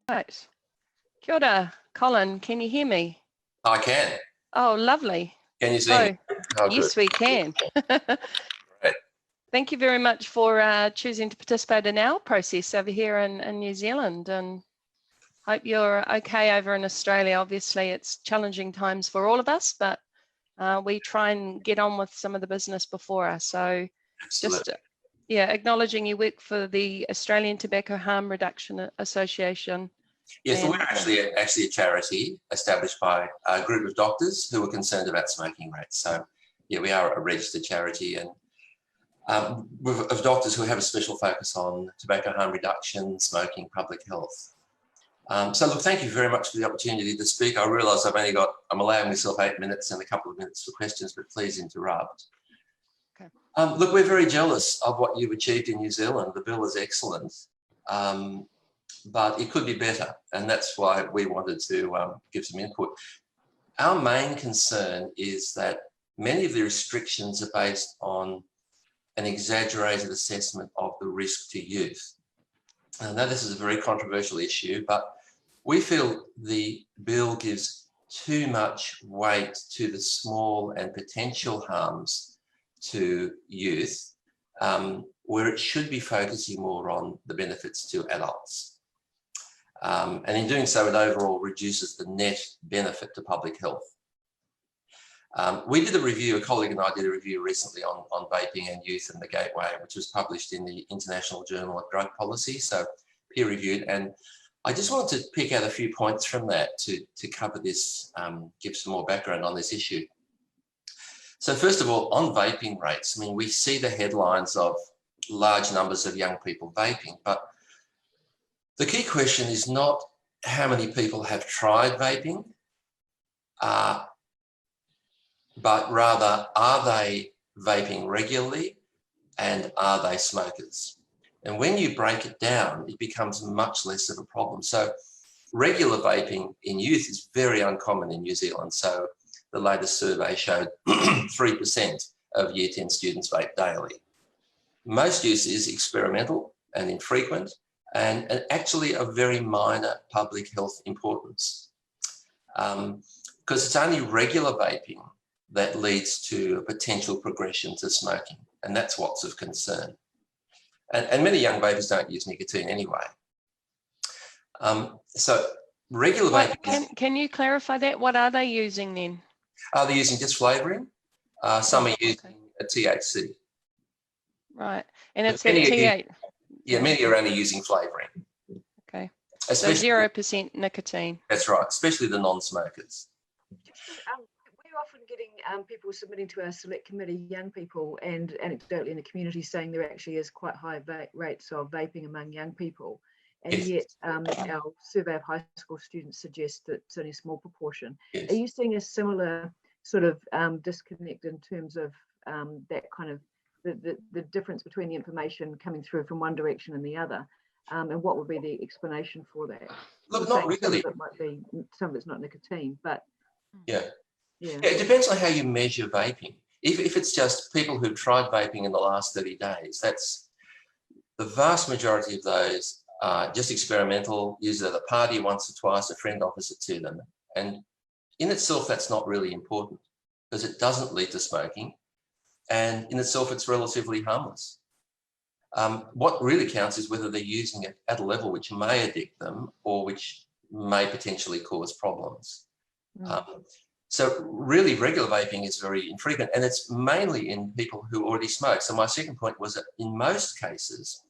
Right. Kia ora, Colin, can you hear me? I can. Oh, lovely. Can you see me? Oh, yes, good. we can. Great. Thank you very much for choosing to participate in our process over here in New Zealand, and hope you're okay over in Australia. Obviously, it's challenging times for all of us, but we try and get on with some of the business before us. So Absolutely. just acknowledging you work for the Australian Tobacco Harm Reduction Association. Yes, so we're actually a charity established by a group of doctors who are concerned about smoking rates. So yeah, we are a registered charity, and of doctors who have a special focus on tobacco harm reduction, smoking, public health. So look, thank you very much for the opportunity to speak. I realise I'm allowing myself 8 minutes and a couple of minutes for questions, but please interrupt. Okay. Look, we're very jealous of what you've achieved in New Zealand. The bill is excellent, but it could be better, and that's why we wanted to give some input. Our main concern is that many of the restrictions are based on an exaggerated assessment of the risk to youth. I know this is a very controversial issue, but we feel the bill gives too much weight to the small and potential harms to youth, where it should be focusing more on the benefits to adults. And in doing so, it overall reduces the net benefit to public health. We did a review, a colleague and I did a review recently on vaping and youth and the gateway, which was published in the International Journal of Drug Policy, so peer reviewed. And I just wanted to pick out a few points from that to cover this, give some more background on this issue. So first of all, on vaping rates, I mean, we see the headlines of large numbers of young people vaping, but the key question is not how many people have tried vaping, but rather, are they vaping regularly and are they smokers? And when you break it down, it becomes much less of a problem. So regular vaping in youth is very uncommon in New Zealand. So the latest survey showed 3% of Year 10 students vape daily. Most use is experimental and infrequent, and actually of very minor public health importance. Because it's only regular vaping that leads to a potential progression to smoking, and that's what's of concern. And many young vapers don't use nicotine anyway. So regular vaping... Can you clarify that? What are they using then? They're using just flavouring. Some are using a THC. Right, and it's that T8. Yeah, many are only using flavouring. Okay, so 0% nicotine. That's right, especially the non-smokers. We're often getting people submitting to our select committee, young people, and anecdotally in the community saying there actually is quite high rates of vaping among young people. And yes. Yet our survey of high school students suggests that it's only a small proportion. Yes. Are you seeing a similar sort of disconnect in terms of that kind of the difference between the information coming through from one direction and the other? And what would be the explanation for that? Look, not really. Some of it might be, some of it's not nicotine, but yeah, it depends on how you measure vaping. If it's just people who've tried vaping in the last 30 days, that's the vast majority of those are just experimental, used at a party once or twice, a friend offers it to them. And in itself, that's not really important because it doesn't lead to smoking. And in itself, it's relatively harmless. What really counts is whether they're using it at a level which may addict them or which may potentially cause problems. So really regular vaping is very infrequent, and it's mainly in people who already smoke. So my second point was that in most cases,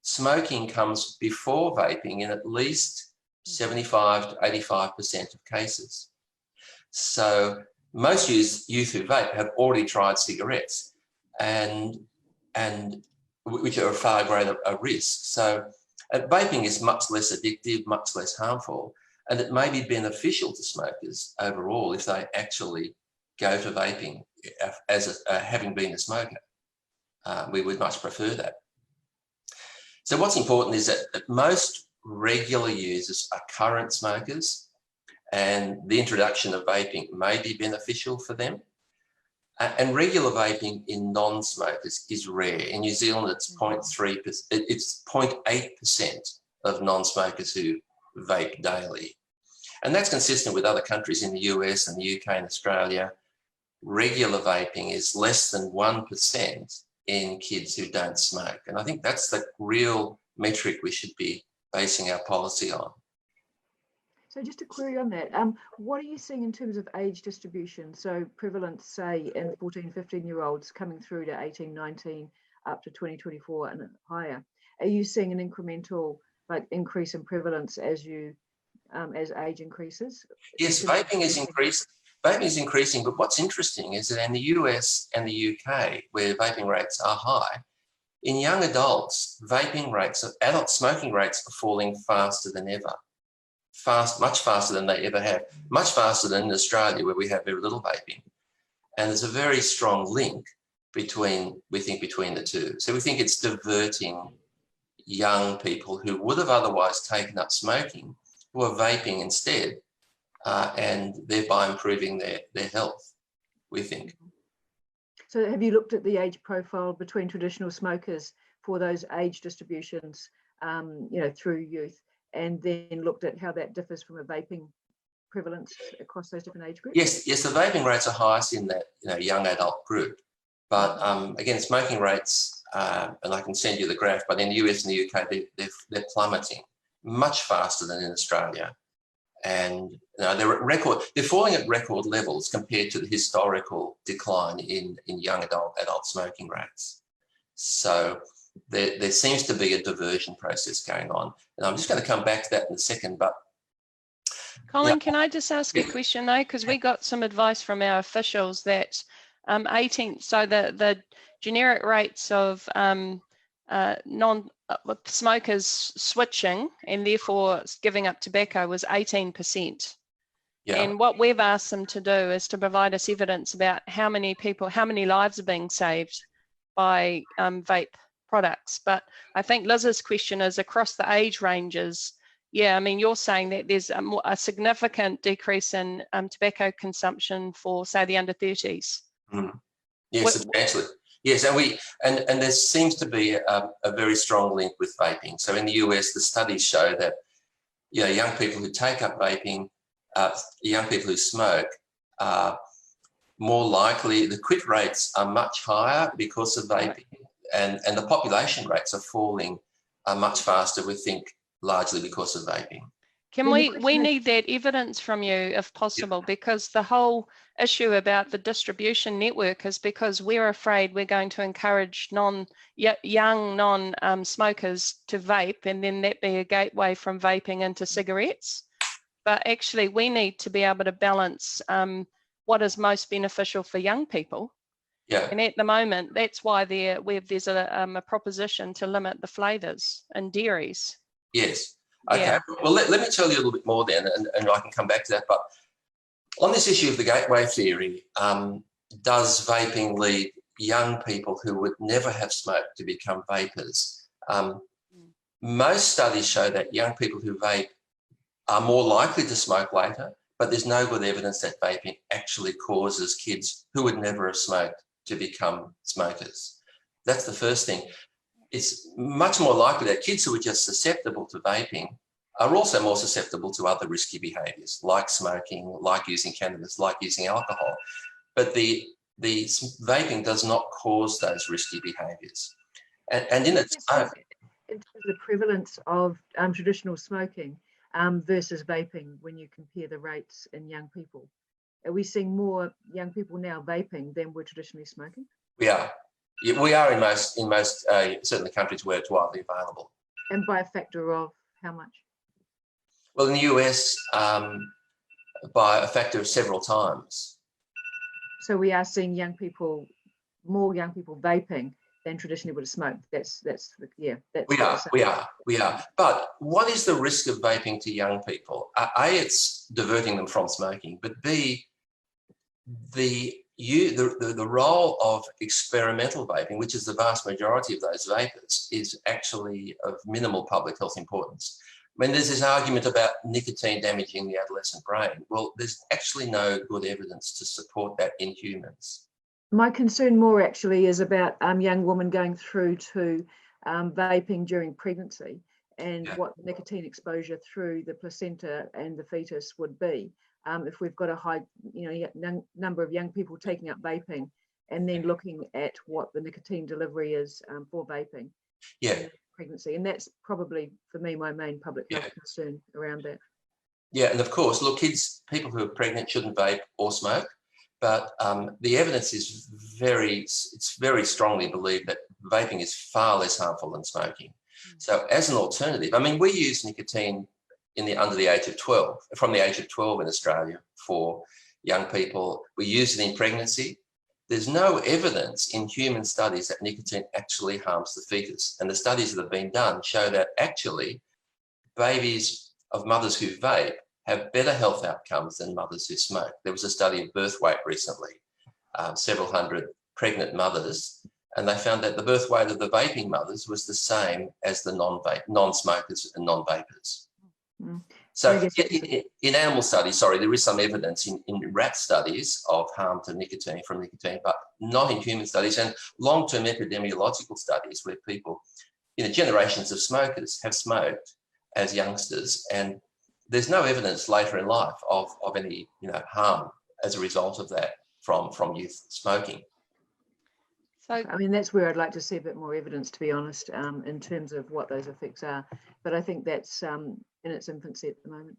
smoking comes before vaping in at least 75 to 85% of cases. So most youth who vape have already tried cigarettes, and which are a far greater risk. So vaping is much less addictive, much less harmful, and it may be beneficial to smokers overall if they actually go to vaping as having been a smoker. We would much prefer that. So what's important is that most regular users are current smokers, and the introduction of vaping may be beneficial for them. And regular vaping in non-smokers is rare. In New Zealand, it's 0.3%. It's 0.8% of non-smokers who vape daily. And that's consistent with other countries in the US and the UK and Australia. Regular vaping is less than 1% in kids who don't smoke. And I think that's the real metric we should be basing our policy on. So just a query on that, what are you seeing in terms of age distribution? So prevalence, say, in 14, 15-year-olds coming through to 18, 19, up to 20, 24 and higher. Are you seeing an incremental increase in prevalence as you as age increases? Yes, vaping is increasing. Vaping is increasing, but what's interesting is that in the US and the UK, where vaping rates are high, in young adults, vaping rates, adult smoking rates are falling faster than ever. Much faster than they ever have, much faster than in Australia, where we have very little vaping. And there's a very strong link between the two. So we think it's diverting young people who would have otherwise taken up smoking, who are vaping instead, and thereby improving their health, we think. So have you looked at the age profile between traditional smokers for those age distributions, through youth, and then looked at how that differs from a vaping prevalence across those different age groups? Yes, the vaping rates are highest in that young adult group. But again, smoking rates, and I can send you the graph, but in the US and the UK, they're plummeting much faster than in Australia. And they're falling at record levels compared to the historical decline in young adult smoking rates. So there seems to be a diversion process going on. And I'm just going to come back to that in a second, but Colin, can I just ask a question though? Because we got some advice from our officials that the generic rates of non-smokers switching and therefore giving up tobacco was 18%. Yeah. And what we've asked them to do is to provide us evidence about how many lives are being saved by vape products. But I think Liz's question is across the age ranges. Yeah, I mean, you're saying that there's a significant decrease in tobacco consumption for, say, the under 30s. Mm. Yes, substantially. Yes, and there seems to be a very strong link with vaping. So in the US, the studies show that young people who take up vaping, young people who smoke, are more likely, the quit rates are much higher because of vaping, and the population rates are falling much faster, we think, largely because of vaping. We need that evidence from you if possible, because the whole issue about the distribution network is because we're afraid we're going to encourage young non-smokers to vape, and then that be a gateway from vaping into cigarettes. But actually we need to be able to balance what is most beneficial for young people. Yeah. And at the moment, that's why there's a proposition to limit the flavours in dairies. Yes. Okay, yeah. Well, let me tell you a little bit more then, and I can come back to that. But on this issue of the gateway theory, does vaping lead young people who would never have smoked to become vapers? Most studies show that young people who vape are more likely to smoke later, but there's no good evidence that vaping actually causes kids who would never have smoked to become smokers. That's the first thing. It's much more likely that kids who are just susceptible to vaping are also more susceptible to other risky behaviours, like smoking, like using cannabis, like using alcohol. But the vaping does not cause those risky behaviours. And in its own... In terms of the prevalence of traditional smoking versus vaping, when you compare the rates in young people, are we seeing more young people now vaping than were traditionally smoking? We are. Yeah, we are in most certainly countries where it's widely available. And by a factor of how much? Well, in the US, by a factor of several times. So we are seeing more young people vaping than traditionally would have smoked. We are. But what is the risk of vaping to young people? A, it's diverting them from smoking, but B, the role of experimental vaping, which is the vast majority of those vapors, is actually of minimal public health importance. I mean, there's this argument about nicotine damaging the adolescent brain. Well, there's actually no good evidence to support that in humans. My concern more actually is about young women going through to vaping during pregnancy and Yeah. what nicotine exposure through the placenta and the fetus would be if we've got a high, number of young people taking up vaping, and then looking at what the nicotine delivery is for vaping in pregnancy. And that's probably, for me, my main public health concern around that. Yeah, and of course, look, people who are pregnant shouldn't vape or smoke, but the evidence is very strongly believed that vaping is far less harmful than smoking. So as an alternative, I mean, we use nicotine under the age of 12, from the age of 12 in Australia for young people. We use it in pregnancy. There's no evidence in human studies that nicotine actually harms the fetus. And the studies that have been done show that actually babies of mothers who vape have better health outcomes than mothers who smoke. There was a study of birth weight recently, several hundred pregnant mothers, and they found that the birth weight of the vaping mothers was the same as the non-smokers and non-vapers. So in animal studies, there is some evidence in rat studies of harm to nicotine from nicotine, but not in human studies, and long-term epidemiological studies where people, generations of smokers have smoked as youngsters, and there's no evidence later in life of any harm as a result of that from youth smoking. So, I mean, that's where I'd like to see a bit more evidence, to be honest, in terms of what those effects are. But I think that's in its infancy at the moment.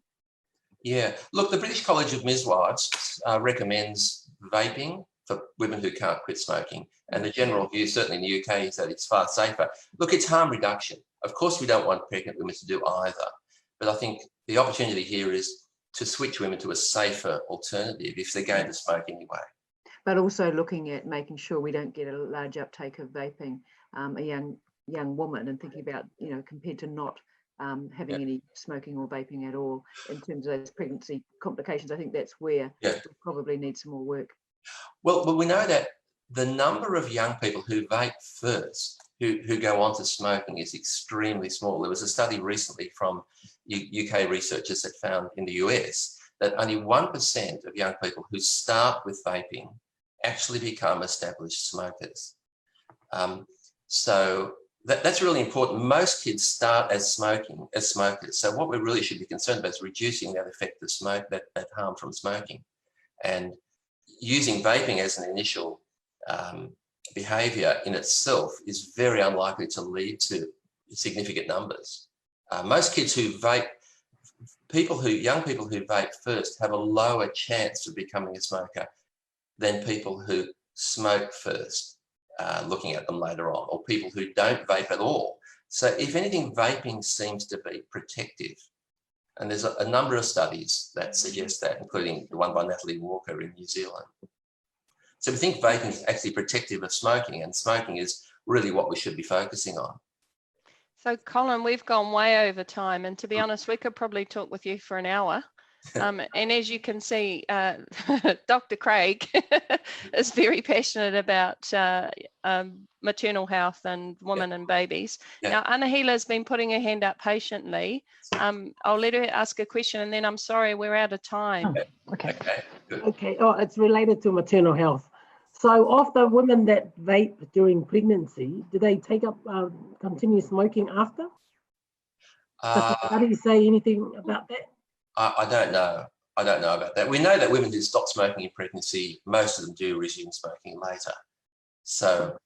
Yeah. Look, the British College of Midwives recommends vaping for women who can't quit smoking. And the general view, certainly in the UK, is that it's far safer. Look, it's harm reduction. Of course, we don't want pregnant women to do either. But I think the opportunity here is to switch women to a safer alternative if they're going to smoke anyway. But also looking at making sure we don't get a large uptake of vaping, a young woman, and thinking about, compared to not having any smoking or vaping at all in terms of those pregnancy complications. I think that's where we probably need some more work. Well, we know that the number of young people who vape first, who go on to smoking, is extremely small. There was a study recently from UK researchers that found in the US that only 1% of young people who start with vaping actually become established smokers. So that's really important. Most kids start as smokers. So what we really should be concerned about is reducing that effect of smoke, that harm from smoking, and using vaping as an initial behaviour in itself is very unlikely to lead to significant numbers. Most kids who vape, young people who vape first, have a lower chance of becoming a smoker than people who smoke first, looking at them later on, or people who don't vape at all. So if anything, vaping seems to be protective. And there's a number of studies that suggest that, including the one by Natalie Walker in New Zealand. So we think vaping is actually protective of smoking, and smoking is really what we should be focusing on. So Colin, we've gone way over time, and to be honest, we could probably talk with you for an hour. And as you can see, Dr. Craig is very passionate about maternal health and women and babies. Now, Anahela's been putting her hand up patiently. I'll let her ask a question, and then I'm sorry, we're out of time. Okay. Good. Okay. Oh, it's related to maternal health. So of the women that vape during pregnancy, do they take up continue smoking after? Does the study say anything about that? I don't know. I don't know about that. We know that women who stop smoking in pregnancy, most of them do resume smoking later. So,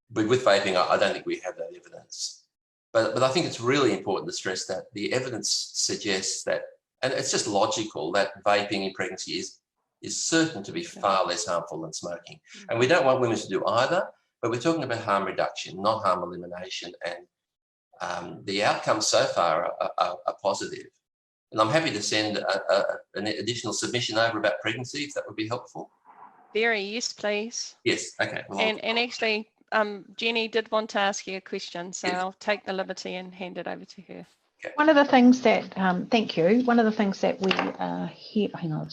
but with vaping, I don't think we have that evidence. But I think it's really important to stress that the evidence suggests that, and it's just logical, that vaping in pregnancy is certain to be far less harmful than smoking. And we don't want women to do either, but we're talking about harm reduction, not harm elimination. And the outcomes so far are positive. And I'm happy to send an additional submission over about pregnancy, if that would be helpful. Yes, please. Yes, okay. Well, and actually, Jenny did want to ask you a question, so I'll take the liberty and hand it over to her. Okay. One of the things that, thank you, one of the things that we hear, hang on.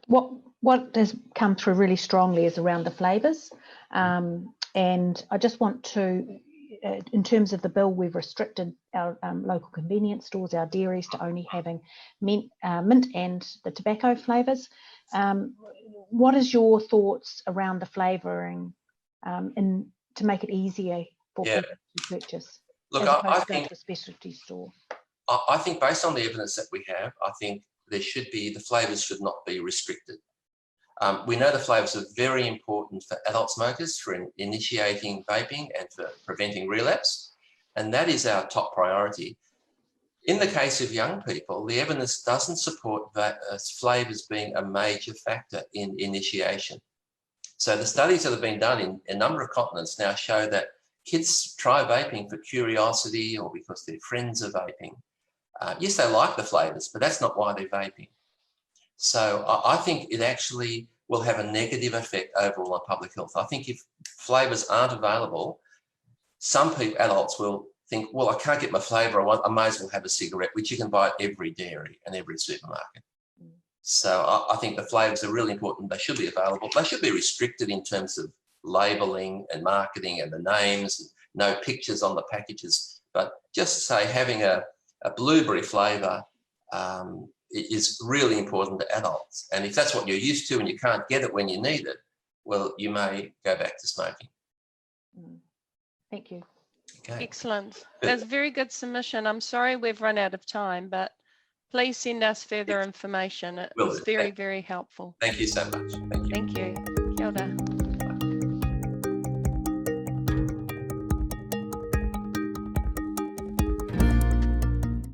What has come through really strongly is around the flavours. And I just want to, in terms of the bill, we've restricted our local convenience stores, our dairies, to only having mint and the tobacco flavours. What is your thoughts around the flavouring to make it easier for people to purchase? Look, as opposed I to going think to a specialty store? I think based on the evidence that we have, I think there should be, the flavours should not be restricted. We know the flavours are very important for adult smokers for initiating vaping and for preventing relapse, and that is our top priority. In the case of young people, the evidence doesn't support flavours being a major factor in initiation. So the studies that have been done in a number of continents now show that kids try vaping for curiosity or because their friends are vaping. Yes, they like the flavours, but that's not why they're vaping. So I think it actually will have a negative effect overall on public health. I think if flavours aren't available, some people, adults, will think, well, I can't get my flavour I want, I may as well have a cigarette, which you can buy at every dairy and every supermarket. So I think the flavours are really important. They should be available. They should be restricted in terms of labelling and marketing and the names, and no pictures on the packages. But just say having a blueberry flavour is really important to adults. And if that's what you're used to and you can't get it when you need it, well, you may go back to smoking. Thank you. Okay. Excellent. That's a very good submission. I'm sorry we've run out of time, but please send us further information. It was very, very helpful. Thank you so much. Thank you. Thank you. Kia ora.